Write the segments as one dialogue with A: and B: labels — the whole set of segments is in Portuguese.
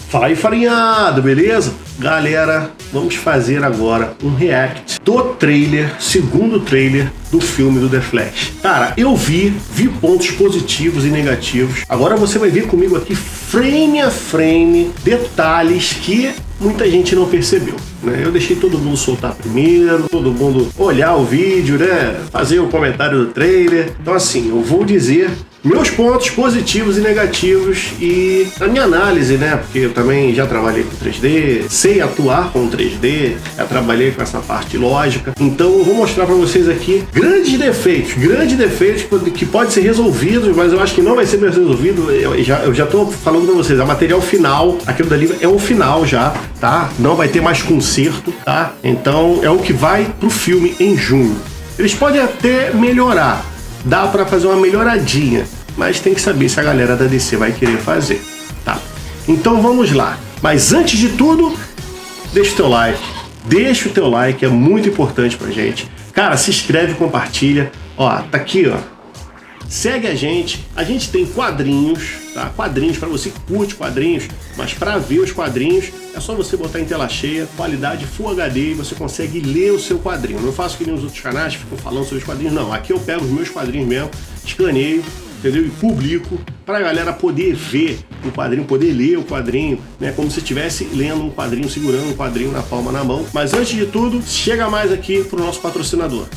A: Fala aí, farinhado, beleza? Galera, vamos fazer agora um react do trailer, segundo trailer do filme do The Flash. Cara, eu vi pontos positivos e negativos. Agora você vai ver comigo aqui, frame a frame, detalhes que muita gente não percebeu, né? Eu deixei todo mundo soltar primeiro, todo mundo olhar o vídeo, né? Fazer o comentário do trailer. Então assim, eu vou dizer meus pontos positivos e negativos e a minha análise, né? Porque eu também já trabalhei com 3D, sei atuar com 3D, já trabalhei com essa parte lógica. Então eu vou mostrar para vocês aqui grandes defeitos que podem ser resolvidos, mas eu acho que não vai ser mais resolvido. Eu já tô falando para vocês, a material final, aquilo dali é o final já, tá? Não vai ter mais conserto, tá? Então é o que vai pro filme em junho. Eles podem até melhorar, dá para fazer uma melhoradinha, mas tem que saber se a galera da DC vai querer fazer, tá? Então vamos lá. Mas antes de tudo, deixa o teu like. Deixa o teu like, é muito importante pra gente. Cara, se inscreve, compartilha. Ó, tá aqui, ó. Segue a gente tem quadrinhos, tá? Quadrinhos para você que curte quadrinhos, mas para ver os quadrinhos é só você botar em tela cheia, qualidade Full HD, e você consegue ler o seu quadrinho. Eu não faço que nem os outros canais que ficam falando sobre os quadrinhos, não. Aqui eu pego os meus quadrinhos mesmo, escaneio, entendeu? E publico para a galera poder ver o quadrinho, poder ler o quadrinho, né? Como se estivesse lendo um quadrinho, segurando um quadrinho na palma na mão. Mas antes de tudo, chega mais aqui pro nosso patrocinador.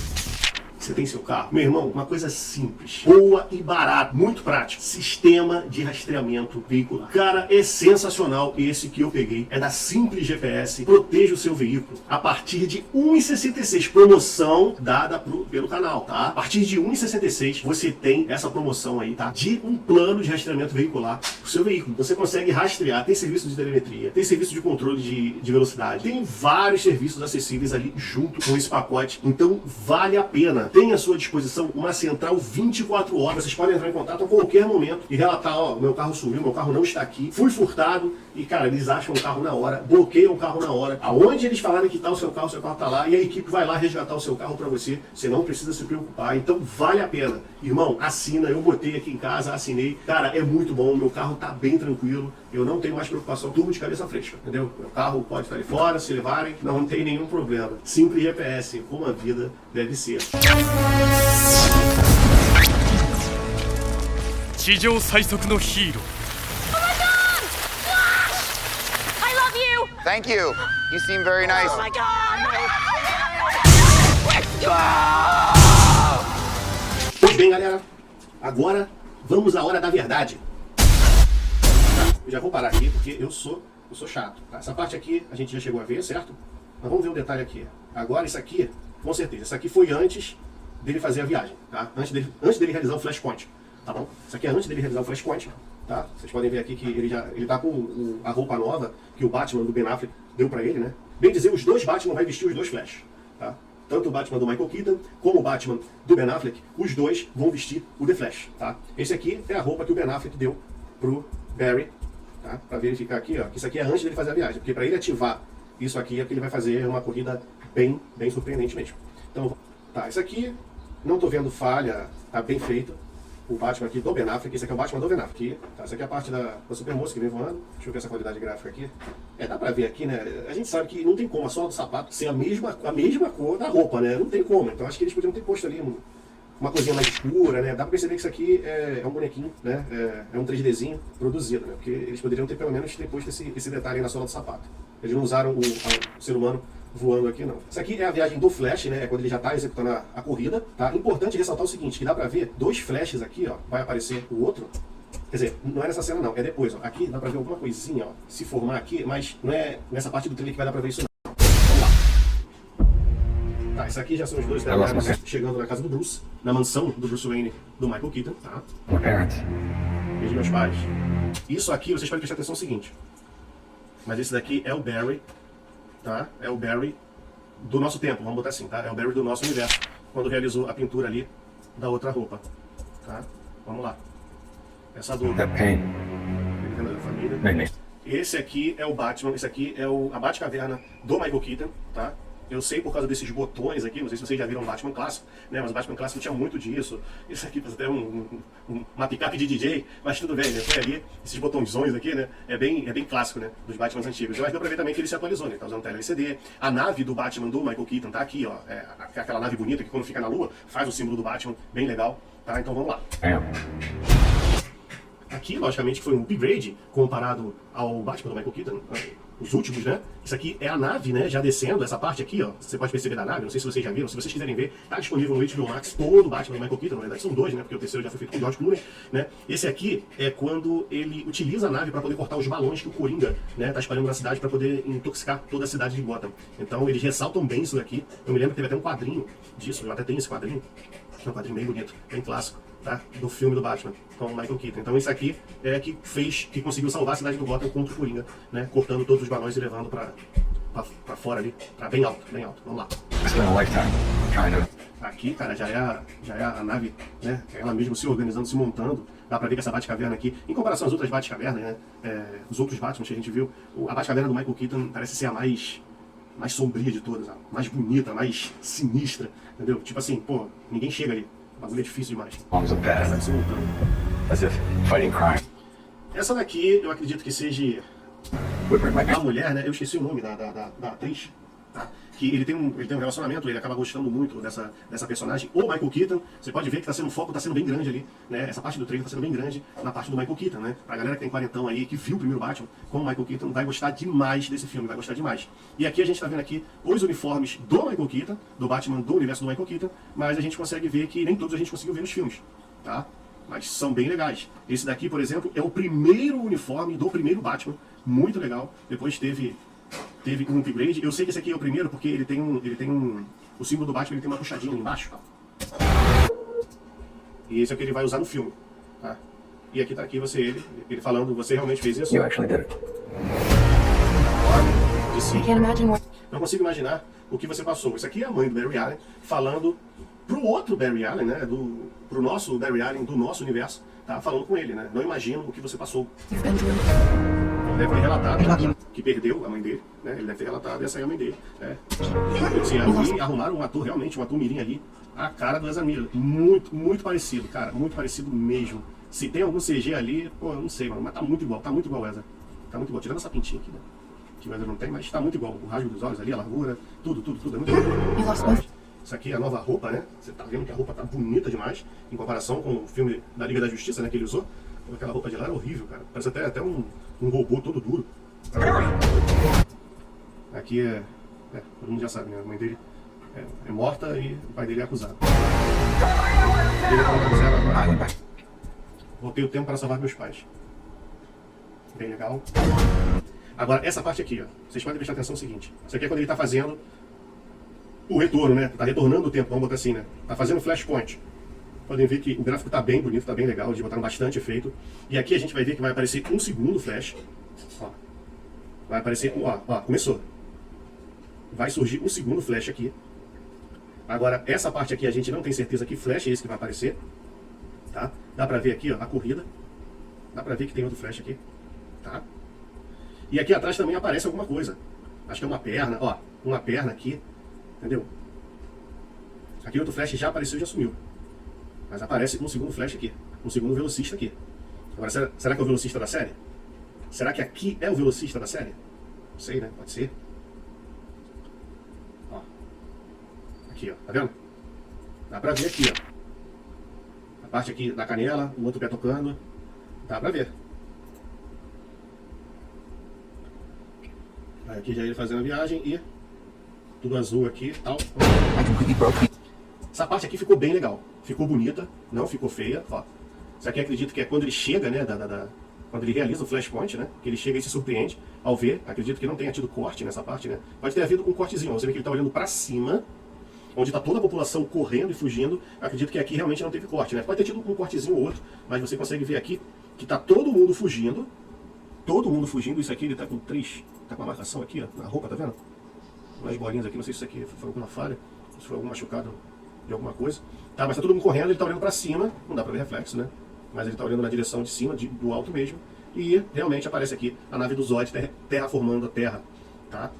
A: Você tem seu carro? Meu irmão, uma coisa simples, boa e barata, muito prático. Sistema de rastreamento veicular. Cara, é sensacional esse que eu peguei. É da Simples GPS. Proteja o seu veículo a partir de R$ 1,66. Promoção dada pelo canal, tá? A partir de R$ 1,66 você tem essa promoção aí, tá? De um plano de rastreamento veicular pro seu veículo. Você consegue rastrear, tem serviço de telemetria, tem serviço de controle de velocidade, tem vários serviços acessíveis ali junto com esse pacote. Então vale a pena. Tem à sua disposição uma central 24 horas. Vocês podem entrar em contato a qualquer momento e relatar, ó, meu carro sumiu, meu carro não está aqui, fui furtado, e cara, eles acham o carro na hora, bloqueiam o carro na hora. Aonde eles falarem que está o seu carro tá lá, e a equipe vai lá resgatar o seu carro para você. Você não precisa se preocupar, então vale a pena. Irmão, assina, eu botei aqui em casa, assinei. Cara, é muito bom, meu carro tá bem tranquilo, eu não tenho mais preocupação, tudo de cabeça fresca, entendeu? Meu carro pode estar ali fora, se levarem, não tem nenhum problema. Simples GPS, como a vida deve ser.
B: 地上最速のヒーロー
C: I love you!
D: Thank you. You seem very nice.
C: Oh my god!
A: Pois bem, galera, agora vamos à hora da verdade. Eu já vou parar aqui porque eu sou chato. Tá? Essa parte aqui a gente já chegou a ver, certo? Mas vamos ver um detalhe aqui. Agora isso aqui, com certeza, isso aqui foi antes dele fazer a viagem, tá? Antes dele realizar o Flashpoint, tá bom? Isso aqui é antes dele realizar o Flashpoint, tá? Vocês podem ver aqui que ele tá com a roupa nova que o Batman do Ben Affleck deu pra ele, né? Bem dizer, os dois Batman vai vestir os dois Flash, tá? Tanto o Batman do Michael Keaton como o Batman do Ben Affleck, os dois vão vestir o The Flash, tá? Esse aqui é a roupa que o Ben Affleck deu pro Barry, tá? Pra verificar aqui, ó, que isso aqui é antes dele fazer a viagem, porque pra ele ativar isso aqui é que ele vai fazer uma corrida bem surpreendente mesmo. Então, tá, isso aqui, não tô vendo falha, tá bem feito. O Batman aqui do Ben Affleck, esse aqui é o Batman do Ben Affleck. Tá, essa aqui é a parte da Supermoça que vem voando. Deixa eu ver essa qualidade gráfica aqui. Dá pra ver aqui, né? A gente sabe que não tem como a sola do sapato ser a mesma cor da roupa, né? Não tem como. Então acho que eles poderiam ter posto ali uma coisinha mais escura, né? Dá pra perceber que isso aqui é um bonequinho, né? É um 3Dzinho produzido, né? Porque eles poderiam ter pelo menos posto esse detalhe aí na sola do sapato. Eles não usaram o ser humano voando aqui, não. Essa aqui é a viagem do Flash, né? É quando ele já está executando a corrida, tá? Importante ressaltar o seguinte, que dá pra ver dois flashes aqui, ó. Vai aparecer o outro. Quer dizer, não é nessa cena não, é depois, ó. Aqui dá pra ver alguma coisinha, ó, se formar aqui, mas não é nessa parte do trailer que vai dar pra ver isso não. Vamos lá. Tá, isso aqui já são os dois chegando na casa do Bruce, na mansão do Bruce Wayne do Michael Keaton, tá? Vejo meus pais. Isso aqui, vocês podem prestar atenção no seguinte. Mas esse daqui é o Barry, tá? É o Barry do nosso tempo, vamos botar assim, tá? É o Barry do nosso universo, quando realizou a pintura ali da outra roupa, tá? Vamos lá. Essa dor. Da família. Esse aqui é o Batman, esse aqui é a Batcaverna do Michael Keaton, tá? Eu sei por causa desses botões aqui, não sei se vocês já viram o Batman clássico, né? Mas o Batman clássico tinha muito disso. Isso aqui parece até uma picape de DJ, mas tudo bem, né? Foi ali, esses botõezões aqui, né? É bem clássico, né? Dos Batmans antigos. Mas deu pra ver também que ele se atualizou, né? Ele tá usando tela LCD. A nave do Batman do Michael Keaton tá aqui, ó. É aquela nave bonita que quando fica na lua faz o símbolo do Batman, bem legal, tá? Então vamos lá. Aqui, logicamente, foi um upgrade comparado ao Batman do Michael Keaton, os últimos, né? Isso aqui é a nave, né? Já descendo, essa parte aqui, ó. Você pode perceber da nave, não sei se vocês já viram. Se vocês quiserem ver, tá disponível no HBO Max todo o Batman do Michael Keaton. Na verdade, são dois, né? Porque o terceiro já foi feito com o George Clooney, né? Esse aqui é quando ele utiliza a nave para poder cortar os balões que o Coringa, né? Tá espalhando na cidade para poder intoxicar toda a cidade de Gotham. Então, eles ressaltam bem isso daqui. Eu me lembro que teve até um quadrinho disso. Eu até tenho esse quadrinho. É um quadrinho bem bonito, bem clássico, tá? Do filme do Batman, com o Michael Keaton. Então isso aqui é que conseguiu salvar a cidade do Gotham contra o Coringa, né? Cortando todos os balões e levando pra fora ali, pra bem alto, bem alto. Vamos lá. Aqui, cara, já é a nave, né? Ela mesmo se organizando, se montando. Dá pra ver que essa Batcaverna aqui, em comparação às outras Batcavernas, né? Os outros Batman que a gente viu, a Batcaverna do Michael Keaton parece ser a mais sombria de todas, a mais bonita, a mais sinistra, entendeu? Tipo assim, pô, ninguém chega ali. O bagulho é difícil demais. Vai se montando. Essa daqui, eu acredito que seja a mulher, né? Eu esqueci o nome da atriz, tá? Que ele tem um relacionamento, ele acaba gostando muito dessa personagem. O Michael Keaton, você pode ver que o foco tá sendo bem grande ali, né? Essa parte do trailer tá sendo bem grande na parte do Michael Keaton, né? Pra galera que tem quarentão aí, que viu o primeiro Batman com o Michael Keaton, vai gostar demais desse filme, vai gostar demais. E aqui a gente tá vendo aqui os uniformes do Michael Keaton, do Batman do universo do Michael Keaton, mas a gente consegue ver que nem todos a gente conseguiu ver nos filmes, tá? Mas são bem legais. Esse daqui, por exemplo, é o primeiro uniforme do primeiro Batman, muito legal. Depois teve um upgrade. Eu sei que esse aqui é o primeiro porque ele tem o símbolo do Batman, ele tem uma puxadinha ali embaixo, tá? E esse é o que ele vai usar no filme, tá? E aqui tá aqui ele falando, você realmente fez isso?
E: You actually did it.
A: De sim.
C: I can't imagine what.
A: Não consigo imaginar o que você passou. Isso aqui é a mãe do Barry Allen falando pro outro Barry Allen, né? Pro nosso Barry Allen do nosso universo, tá? Falando com ele, né? Não imagino o que você passou.
C: You've been through.
A: Ele deve ter relatado, né, que perdeu a mãe dele, né? Ele deve ter relatado e essa aí é a mãe dele, né? E arrumaram um ator realmente, um ator mirim ali, a cara do Ezra Miller. Muito, muito parecido, cara. Muito parecido mesmo. Se tem algum CG ali, pô, eu não sei, mano, mas tá muito igual o Ezra. Tá muito igual, tirando essa pintinha aqui, né? Que o Ezra não tem, mas tá muito igual. O rasgo dos olhos ali, a largura, tudo, é muito igual. Isso aqui é a nova roupa, né? Você tá vendo que a roupa tá bonita demais, em comparação com o filme da Liga da Justiça, né, que ele usou. Aquela roupa de lá era horrível, cara. Parece até um robô todo duro. Aqui todo mundo já sabe, né? A mãe dele é morta e o pai dele é acusado. Ele tá agora. Voltei o tempo para salvar meus pais. Bem legal. Agora, essa parte aqui, ó. Vocês podem prestar atenção no seguinte. Isso aqui é quando ele tá fazendo o retorno, né? Tá retornando o tempo, vamos botar assim, né? Tá fazendo flashpoint. Podem ver que o gráfico tá bem bonito, tá bem legal, eles botaram bastante efeito. E aqui a gente vai ver que vai aparecer um segundo flash. Ó. Vai aparecer, ó, começou. Vai surgir um segundo flash aqui. Agora, essa parte aqui a gente não tem certeza que flash é esse que vai aparecer. Tá? Dá pra ver aqui, ó, a corrida. Dá pra ver que tem outro flash aqui. Tá? E aqui atrás também aparece alguma coisa. Acho que é uma perna, ó. Uma perna aqui. Entendeu? Aqui outro flash já apareceu e já sumiu. Mas aparece um segundo flash aqui. Um segundo velocista aqui. Agora, será que é o velocista da série? Será que aqui é o velocista da série? Não sei, né? Pode ser. Ó. Aqui, ó. Tá vendo? Dá pra ver aqui, ó. A parte aqui da canela, o outro pé tocando. Dá pra ver. Aí aqui já ele fazendo a viagem e tudo azul aqui e tal. Essa parte aqui ficou bem legal. Ficou bonita, não ficou feia. Ó. Isso aqui acredito que é quando ele chega, né? Quando ele realiza o flashpoint, né? Que ele chega e se surpreende ao ver. Acredito que não tenha tido corte nessa parte, né? Pode ter havido um cortezinho. Você vê que ele tá olhando pra cima, onde tá toda a população correndo e fugindo. Acredito que aqui realmente não teve corte, né? Pode ter tido um cortezinho ou outro, mas você consegue ver aqui que tá todo mundo fugindo. Todo mundo fugindo. Isso aqui ele tá com 3. Tá com uma marcação aqui, ó, na roupa, tá vendo? Umas bolinhas aqui, não sei se isso aqui foi alguma falha, se foi algum machucado de alguma coisa. Tá, mas tá todo mundo correndo, ele tá olhando pra cima, não dá pra ver reflexo, né? Mas ele tá olhando na direção de cima, do alto mesmo. E realmente aparece aqui a nave do Zod terraformando a Terra, tá?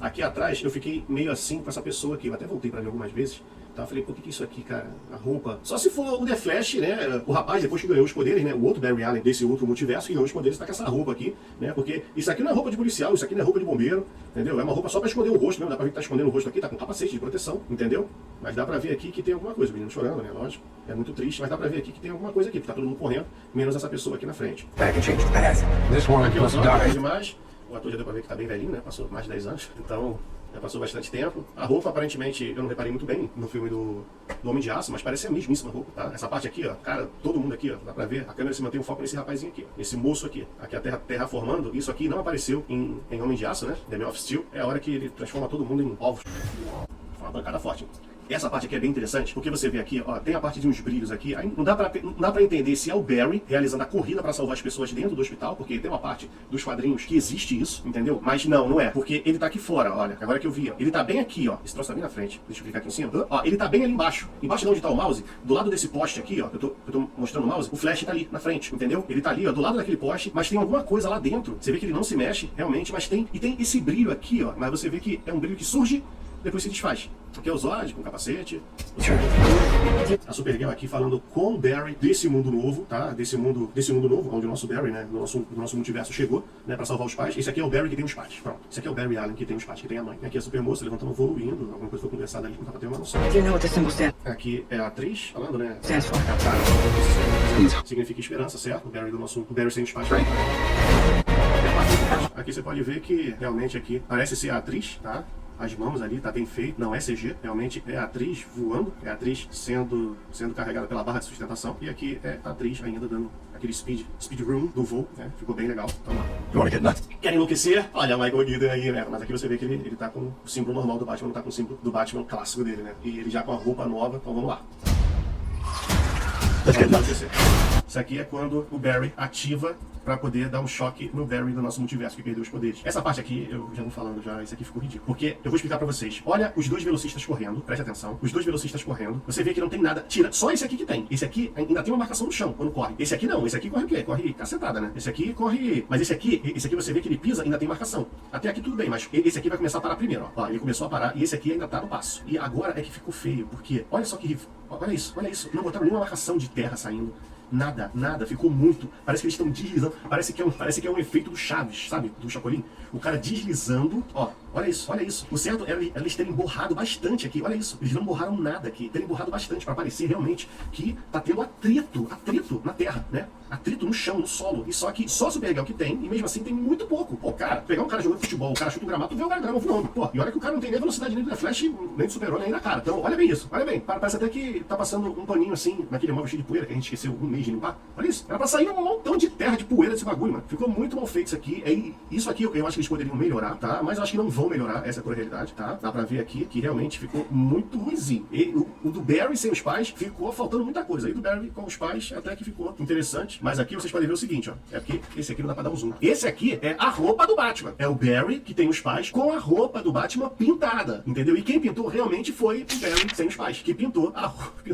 A: Aqui atrás eu fiquei meio assim com essa pessoa aqui. Eu até voltei pra ver algumas vezes. Tá? Falei, pô, o que é isso aqui, cara? A roupa. Só se for o The Flash, né? O rapaz, depois que ganhou os poderes, né? O outro Barry Allen desse outro multiverso, que ganhou os poderes, tá com essa roupa aqui, né? Porque isso aqui não é roupa de policial, isso aqui não é roupa de bombeiro, entendeu? É uma roupa só pra esconder o rosto mesmo. Dá pra ver que tá escondendo o rosto aqui, tá com capacete de proteção, entendeu? Mas dá pra ver aqui que tem alguma coisa. O menino chorando, né? Lógico. É muito triste, mas dá pra ver aqui que tem alguma coisa aqui, porque tá todo mundo correndo, menos essa pessoa aqui na frente.
E: Back and change the past. This one
A: Aqui, ó,
E: must
A: só
E: die.
A: demais. O ator já deu pra ver que tá bem velhinho, né? Passou mais de 10 anos. Então, já passou bastante tempo. A roupa, aparentemente, eu não reparei muito bem no filme do Homem de Aço, mas parece a mesmíssima roupa, tá? Essa parte aqui, ó, cara, todo mundo aqui, ó, dá pra ver. A câmera se mantém um foco nesse rapazinho aqui, ó, esse moço aqui. Aqui a terra formando. Isso aqui não apareceu em Homem de Aço, né? The Man of Steel. É a hora que ele transforma todo mundo em ovos. Uma bancada forte. Essa parte aqui é bem interessante, porque você vê aqui, ó, tem a parte de uns brilhos aqui, aí não dá pra entender se é o Barry realizando a corrida pra salvar as pessoas dentro do hospital, porque tem uma parte dos quadrinhos que existe isso, entendeu? Mas não é, porque ele tá aqui fora, olha, agora que eu vi, ó, ele tá bem aqui, ó, esse troço tá bem na frente, deixa eu clicar aqui em cima, ó, ele tá bem ali embaixo de onde tá o mouse, do lado desse poste aqui, ó, eu tô mostrando o mouse, o Flash tá ali na frente, entendeu? Ele tá ali, ó, do lado daquele poste, mas tem alguma coisa lá dentro, você vê que ele não se mexe, realmente, mas tem esse brilho aqui, ó, mas você vê que é um brilho que surge, depois se desfaz. Aqui é o Zod com capacete. A Supergirl aqui falando com o Barry desse mundo novo, tá? Desse mundo novo, onde o nosso Barry, né? Do nosso multiverso chegou, né? Pra salvar os pais. Esse aqui é o Barry que tem os pais. Pronto. Esse aqui é o Barry Allen que tem os pais, que tem a mãe. Aqui é a Supermoça levantando voo, indo. Alguma coisa foi conversada ali, não dá pra ter uma noção.
F: Do you know what the symbol stands
A: Aqui é a atriz falando, né?
F: for?
A: Significa esperança, certo? O Barry sem os pais. Aqui você pode ver que realmente aqui parece ser a atriz, tá? As mãos ali, tá bem feito, não é CG, realmente é a atriz voando, é a atriz sendo carregada pela barra de sustentação, e aqui é a atriz ainda dando aquele speed room do voo, né? Ficou bem legal. Vamos lá.
E: You wanna get nuts?
A: Quer enlouquecer? Olha o Michael Keaton aí, né? Mas aqui você vê que ele tá com o símbolo normal do Batman, não tá com o símbolo do Batman clássico dele, né? E ele já com a roupa nova, então vamos lá. Isso aqui é quando o Barry ativa pra poder dar um choque no Barry do nosso multiverso que perdeu os poderes. Essa parte aqui, eu já vou falando já, isso aqui ficou ridículo. Porque eu vou explicar pra vocês. Olha os dois velocistas correndo, preste atenção. Os dois velocistas correndo, você vê que não tem nada, tira só esse aqui que tem. Esse aqui ainda tem uma marcação no chão quando corre. Esse aqui não, esse aqui corre o quê? Corre cacetada, né? Esse aqui corre... Mas esse aqui você vê que ele pisa, ainda tem marcação. Até aqui tudo bem, mas esse aqui vai começar a parar primeiro, ó. Ó, ele começou a parar e esse aqui ainda tá no passo. E agora é que ficou feio, porque olha só que... Olha isso. Não botaram nenhuma marcação de terra saindo. Nada, ficou muito. Parece que eles estão deslizando. Parece que é um efeito do Chaves, sabe? Do Chapolin. O cara deslizando. Ó, olha isso. O certo é eles terem borrado bastante aqui. Olha isso. Eles não borraram nada aqui. Terem borrado bastante pra parecer realmente que tá tendo atrito na terra, né? Atrito no chão, no solo. E só que só a Supergirl que tem, e mesmo assim tem muito pouco. Pô, cara, pegar um cara jogando futebol, o cara chuta o gramado, tu vê o cara grama voando. Pô, e olha que o cara não tem nem a velocidade nem do Flash, nem do Super-Homem, nem da cara. Então, olha bem isso. Olha bem. Parece até que tá passando um paninho assim, naquele móvel cheio de poeira, que a gente esqueceu um mês de limpar. Olha isso. Era pra sair um montão de terra, de poeira desse bagulho, mano. Ficou muito mal feito isso aqui. Isso aqui eu acho que eles poderiam melhorar, tá? Mas eu acho que não vão melhorar, essa é a realidade, tá? Dá pra ver aqui que realmente ficou muito ruimzinho. E o do Barry sem os pais ficou faltando muita coisa. E do Barry com os pais até que ficou interessante. Mas aqui vocês podem ver o seguinte, ó. É porque esse aqui não dá pra dar um zoom. Esse aqui é a roupa do Batman. É o Barry, que tem os pais, com a roupa do Batman pintada. Entendeu? E quem pintou realmente foi o Barry sem os pais. Que pintou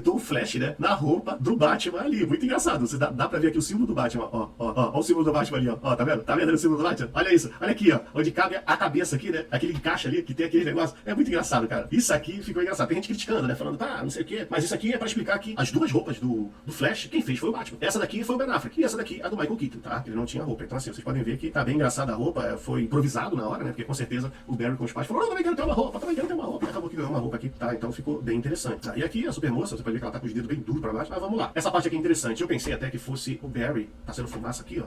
A: o Flash, né? Na roupa do Batman ali. Muito engraçado. Você dá pra ver aqui o símbolo do Batman. Ó o símbolo do Batman ali, ó. Tá vendo? Tá vendo o símbolo do Batman? Olha isso. Olha aqui, ó. Onde cabe a cabeça aqui, né? Aquele encaixe ali, que tem aquele negócio. É muito engraçado, cara. Isso aqui ficou engraçado. Tem gente criticando, né? Falando, não sei o quê. Mas isso aqui é pra explicar que as duas roupas do Flash, quem fez foi o Batman. Essa daqui foi o Ben Affleck. E essa daqui é a do Michael Keaton, tá? Ele não tinha roupa. Então assim, vocês podem ver que tá bem engraçada a roupa. Foi improvisado na hora, né? Porque com certeza o Barry com os pais falou, não, também quero ter uma roupa, E acabou que ganhou uma roupa aqui, tá? Então ficou bem interessante. Tá? E aqui a Supermoça, você pode ver que ela tá com os dedos bem duros pra baixo. Mas vamos lá. Essa parte aqui é interessante. Eu pensei até que fosse o Barry, tá sendo fumaça aqui, ó.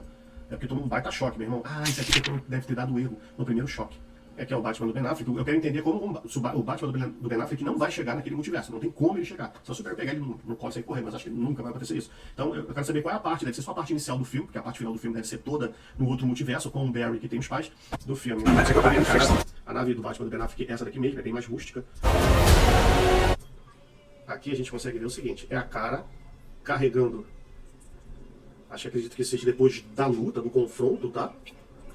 A: É porque tomou um baita choque, meu irmão. Isso aqui deve ter dado erro no primeiro choque. É que é o Batman do Ben Affleck. Eu quero entender como o Batman do Ben Affleck não vai chegar naquele multiverso. Não tem como ele chegar. Só se eu pegar ele no colo e sair correndo, mas acho que nunca vai acontecer isso. Então eu quero saber qual é a parte. Deve ser só a parte inicial do filme, porque a parte final do filme deve ser toda no outro multiverso, com o Barry que tem os pais do filme. A nave do Batman do Ben Affleck é essa daqui mesmo, é bem mais rústica. Aqui a gente consegue ver o seguinte. É a cara carregando... acredito que seja depois da luta, do confronto, tá?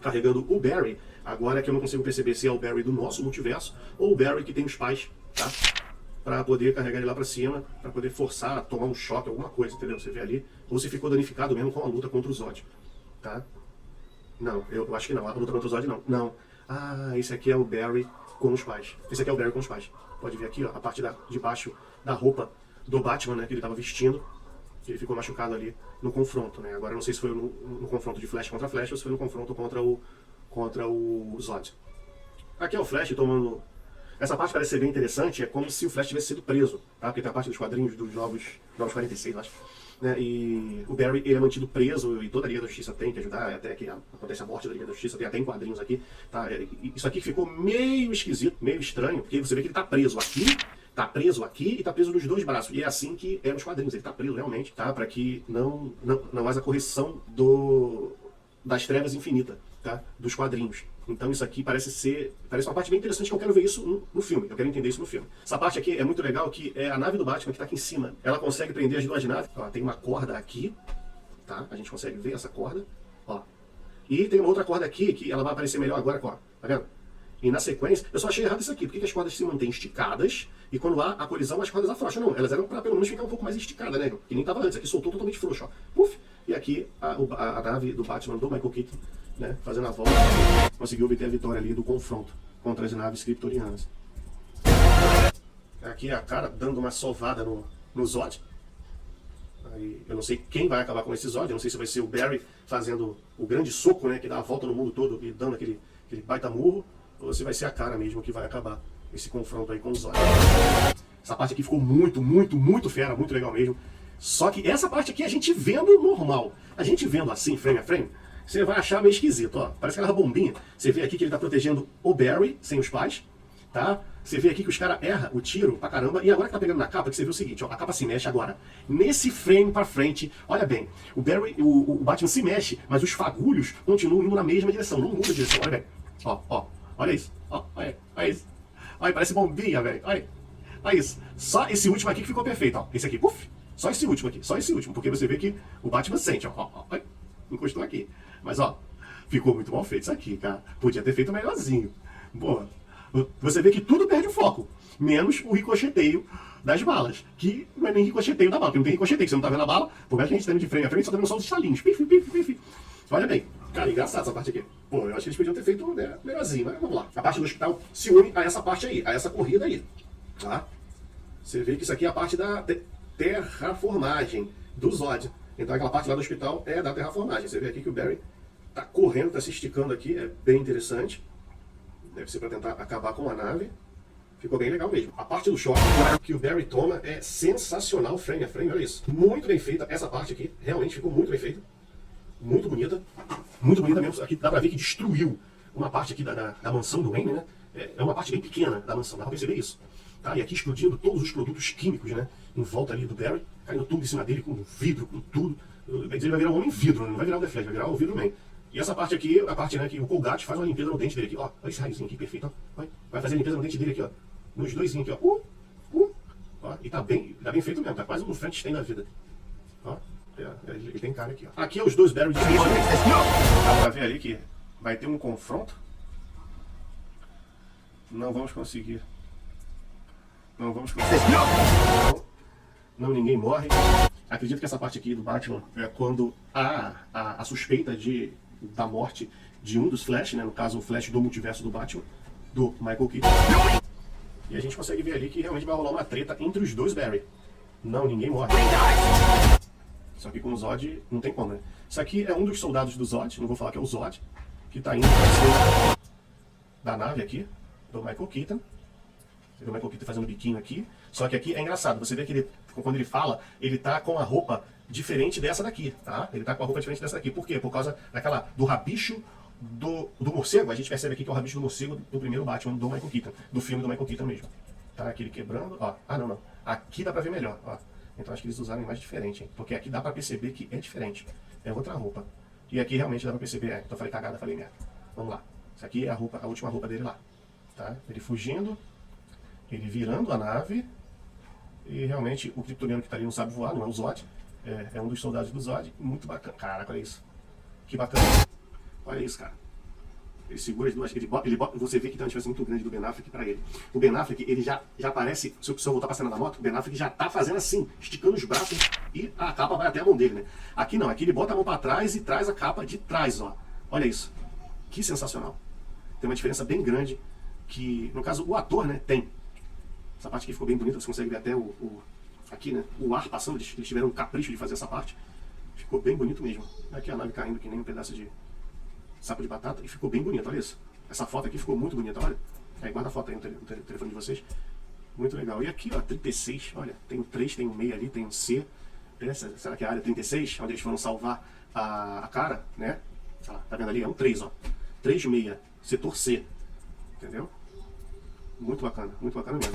A: Carregando o Barry. Agora é que eu não consigo perceber se é o Barry do nosso multiverso ou o Barry que tem os pais, tá? Pra poder carregar ele lá pra cima, pra poder forçar a tomar um choque, alguma coisa, entendeu? Você vê ali. Ou se ficou danificado mesmo com a luta contra o Zod, tá? Não, eu acho que não. A luta contra o Zod não. Não. Ah, esse aqui é o Barry com os pais. Esse aqui é o Barry com os pais. Pode ver aqui, ó, a parte de baixo da roupa do Batman, né, que ele estava vestindo. Ele ficou machucado ali no confronto, né? Agora eu não sei se foi no confronto de Flash contra Flash ou se foi no confronto contra o Zod. Aqui é o Flash tomando... Essa parte parece ser bem interessante, é como se o Flash tivesse sido preso, tá? Porque tem a parte dos quadrinhos dos Novos 46, acho. Né? E o Barry, ele é mantido preso, e toda a Liga da Justiça tem que ajudar, até que acontece a morte da Liga da Justiça, tem até em quadrinhos aqui, tá? Isso aqui ficou meio esquisito, meio estranho, porque você vê que ele tá preso aqui e tá preso nos dois braços. E é assim que é nos quadrinhos, ele tá preso realmente, tá? Para que não haja a correção das trevas infinitas, tá? Dos quadrinhos. Então isso aqui parece uma parte bem interessante, que eu quero ver isso no filme, eu quero entender isso no filme. Essa parte aqui é muito legal, que é a nave do Batman que tá aqui em cima. Ela consegue prender as duas naves, ó, tem uma corda aqui, tá? A gente consegue ver essa corda, ó. E tem uma outra corda aqui, que ela vai aparecer melhor agora, ó, tá vendo? E na sequência, eu só achei errado isso aqui, porque as cordas se mantêm esticadas, e quando há a colisão, as cordas afrouxam. Não, elas eram para pelo menos ficar um pouco mais esticada, né? Que nem tava antes, aqui soltou totalmente frouxo, ó. Puf! E aqui a nave do Batman, do Michael Keaton, né, fazendo a volta, conseguiu obter a vitória ali do confronto contra as naves kryptonianas. Aqui a cara dando uma sovada no Zod. Aí, eu não sei quem vai acabar com esse Zod, eu não sei se vai ser o Barry fazendo o grande soco, né, que dá a volta no mundo todo e dando aquele baita murro, ou se vai ser a cara mesmo que vai acabar esse confronto aí com o Zod. Essa parte aqui ficou muito fera, muito legal mesmo. Só que essa parte aqui a gente vendo normal, a gente vendo assim, frame a frame, você vai achar meio esquisito, ó. Parece aquela bombinha. Você vê aqui que ele tá protegendo o Barry, sem os pais, tá? Você vê aqui que os caras erram o tiro pra caramba. E agora que tá pegando na capa, que você vê o seguinte, ó. A capa se mexe agora. Nesse frame pra frente, olha bem. O Barry, o Batman se mexe, mas os fagulhos continuam indo na mesma direção. Não muda a direção, olha bem. Ó. Olha isso. Ó, olha isso. Olha, parece bombinha, velho. Olha isso. Só esse último aqui que ficou perfeito, ó. Esse aqui, puf. Só esse último aqui. Só esse último. Porque você vê que o Batman sente, ó. Olha. Encostou aqui. Mas, ó, ficou muito mal feito isso aqui, cara. Podia ter feito melhorzinho. Boa. Você vê que tudo perde o foco. Menos o ricocheteio das balas. Que não é nem ricocheteio da bala. Porque não tem ricocheteio. Você não tá vendo a bala. Por mais que a gente esteja de frente a frente, só tá vendo só os estalinhos. Pif. Olha bem. Cara, engraçado essa parte aqui. Pô, eu acho que eles podiam ter feito melhorzinho. Mas vamos lá. A parte do hospital se une a essa parte aí. A essa corrida aí. Tá? Você vê que isso aqui é a parte da terraformagem do Zod. Então aquela parte lá do hospital é da terraformagem. Você vê aqui que o Barry tá correndo, tá se esticando aqui, é bem interessante. Deve ser para tentar acabar com a nave. Ficou bem legal mesmo. A parte do choque que o Barry toma é sensacional, frame a frame, olha isso. Muito bem feita essa parte aqui, realmente ficou muito bem feita. Muito bonita mesmo. Aqui dá pra ver que destruiu uma parte aqui da mansão do Wayne, né? É uma parte bem pequena da mansão, dá pra perceber isso. Tá? E aqui explodindo todos os produtos químicos, né? Em volta ali do Barry, caindo tudo em cima dele, com vidro, com tudo. Ele vai virar um homem vidro, não vai virar o The Flash, vai virar o vidro Man. E essa parte aqui, a parte, né, que o Colgate faz uma limpeza no dente dele aqui, ó. Olha esse raiozinho aqui, perfeito, ó. Vai fazer a limpeza no dente dele aqui, ó. Nos doisinhos aqui, ó. Ó. E tá bem feito mesmo, tá quase um Frankenstein da vida. Ó. Ele tem cara aqui, ó. Aqui é os dois Barry de dá pra ver ali que vai ter um confronto. Não vamos conseguir. Não, ninguém morre. Acredito que essa parte aqui do Batman é quando há a suspeita da morte de um dos Flash, né? No caso, o Flash do multiverso do Batman, do Michael Keaton. E a gente consegue ver ali que realmente vai rolar uma treta entre os dois Barry. Não, ninguém morre. Só que com o Zod não tem como, né? Isso aqui é um dos soldados do Zod, não vou falar que é o Zod, que tá indo pra cima da nave aqui, do Michael Keaton. Você vê o Michael Keaton fazendo biquinho aqui. Só que aqui é engraçado, você vê que quando ele fala, ele tá com a roupa diferente dessa daqui, tá? Ele tá com a roupa diferente dessa daqui. Por quê? Por causa do rabicho do morcego. A gente percebe aqui que é o rabicho do morcego do primeiro Batman, do Michael Keaton, do filme do Michael Keaton mesmo. Tá? Aqui ele quebrando, ó. Ah, não. Aqui dá pra ver melhor, ó. Então acho que eles usaram mais diferente, hein? Porque aqui dá pra perceber que é diferente. É outra roupa. E aqui realmente dá pra perceber, então eu falei cagada, falei merda. Vamos lá. Isso aqui é a última roupa dele lá. Tá? Ele fugindo, ele virando a nave. E realmente o kryptoniano que tá ali não sabe voar, não é o Zod. É um dos soldados do Zod. Muito bacana. Caraca, olha isso. Que bacana. Olha isso, cara. Ele segura as duas. Ele bota, você vê que tem uma diferença muito grande do Ben Affleck pra ele. O Ben Affleck, ele já aparece. Se eu voltar pra cena da moto, o Ben Affleck já tá fazendo assim, esticando os braços e a capa vai até a mão dele, né? Aqui não, aqui ele bota a mão pra trás e traz a capa de trás, ó. Olha isso. Que sensacional. tem uma diferença bem grande, que, no caso, o ator, né, tem. Essa parte aqui ficou bem bonita, você consegue ver até aqui, né, o ar passando, eles tiveram um capricho de fazer essa parte. Ficou bem bonito mesmo. Aqui a nave caindo que nem um pedaço de sapo de batata, e ficou bem bonito, olha isso. Essa foto aqui ficou muito bonita, olha. Aí guarda a foto aí no telefone de vocês. Muito legal. E aqui, ó, 36, olha, tem o 3, tem o 6 ali, tem o C. Será que é a área 36, onde eles foram salvar a cara, né? Tá vendo ali? É um 3, ó. 36, setor C. Entendeu? Muito bacana mesmo.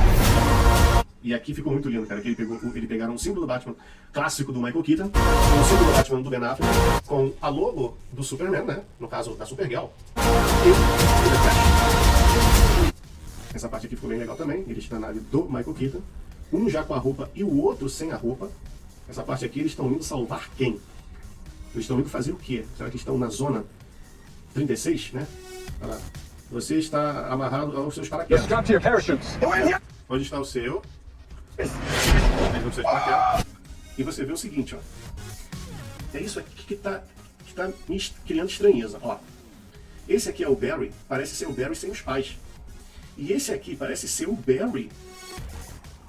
A: E aqui ficou muito lindo, cara, que ele pegaram um símbolo do Batman clássico do Michael Keaton, com o símbolo do Batman do Ben Affleck, com a logo do Superman, né? No caso da Supergirl. E o The Flash. Essa parte aqui ficou bem legal também. Eles estão na nave do Michael Keaton, um já com a roupa e o outro sem a roupa. Essa parte aqui eles estão indo salvar quem? Eles estão indo fazer o quê? Será que estão na zona 36, né? Olha lá. Você está amarrado aos seus paraquedas.
E: Strap to your parachutes.
A: Onde está o seu? Aí você paraquedas. E você vê o seguinte, ó. É isso aqui que tá me criando estranheza, ó. Esse aqui é o Barry, parece ser o Barry sem os pais. E esse aqui parece ser o Barry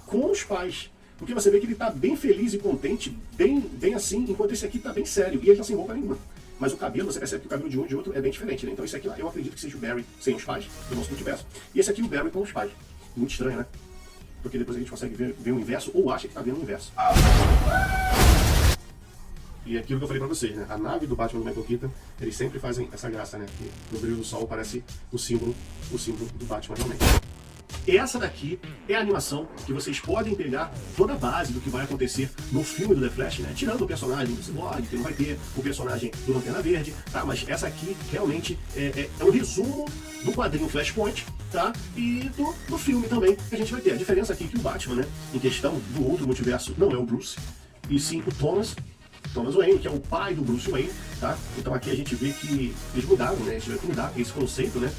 A: com os pais. Porque você vê que ele tá bem feliz e contente, bem assim, enquanto esse aqui tá bem sério. E ele tá sem roupa nenhuma. Mas o cabelo, você percebe que o cabelo de um e de outro é bem diferente, né? Então esse aqui eu acredito que seja o Barry sem os pais, do nosso multiverso. E esse aqui o Barry com os pais. Muito estranho, né? Porque depois a gente consegue ver o inverso, ou acha que tá vendo o inverso. E aquilo que eu falei pra vocês, né? A nave do Batman do Michael Keaton, eles sempre fazem essa graça, né? Que no brilho do sol parece o símbolo do Batman realmente. Essa daqui é a animação que vocês podem pegar toda a base do que vai acontecer no filme do The Flash, né? Tirando o personagem do Cyborg, que não vai ter o personagem do Lanterna Verde, tá? Mas essa aqui realmente é um resumo do quadrinho Flashpoint, tá? E do filme também que a gente vai ter. A diferença aqui é que o Batman, né? Em questão do outro multiverso, não é o Bruce, e sim o Thomas Wayne, que é o pai do Bruce Wayne, tá? Então aqui a gente vê que eles mudaram, né? Eles tiveram que mudar esse conceito, né?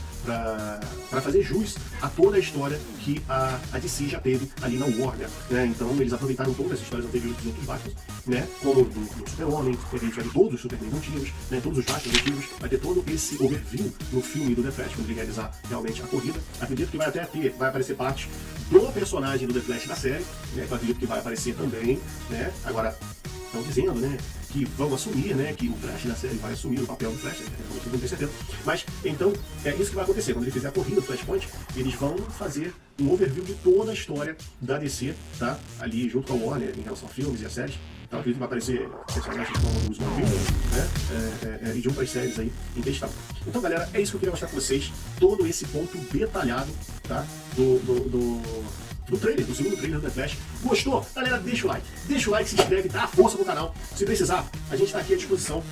A: Pra fazer jus a toda a história que a DC já teve ali na Warner, né? Então eles aproveitaram todas as histórias anteriores dos outros Batman, né? Como do Super-Homem, a gente vai ter todos os Superman antigos, né? Todos os Batman antigos, vai ter todo esse overview no filme do The Flash, quando ele realizar realmente a corrida. Acredito que vai aparecer parte do personagem do The Flash da série, né? Eu acredito que vai aparecer também, né? Agora, estão dizendo, né, que vão assumir, né, que o Flash da série vai assumir o papel do Flash, realmente não tenho certeza. Mas, então, é isso que vai acontecer. Quando ele fizer a corrida do Flashpoint, eles vão fazer um overview de toda a história da DC, tá? Ali junto com a Warner, em relação a filmes e a séries. Então, acredito que vai aparecer personagens como os Smallville, né, e de outras séries aí em questão. Então, galera, é isso que eu queria mostrar pra vocês, todo esse ponto detalhado, tá, do trailer, do segundo trailer do The Flash. Gostou? Galera, deixa o like, se inscreve, dá força pro canal. Se precisar, a gente tá aqui à disposição.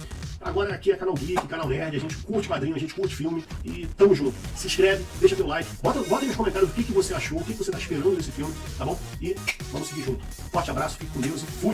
A: Agora aqui é canal Geek, canal Nerd, a gente curte quadrinho, a gente curte filme e tamo junto. Se inscreve, deixa teu like, bota aí nos comentários o que você achou, o que você tá esperando desse filme, tá bom? E vamos seguir junto. Forte abraço, fique com Deus e fui!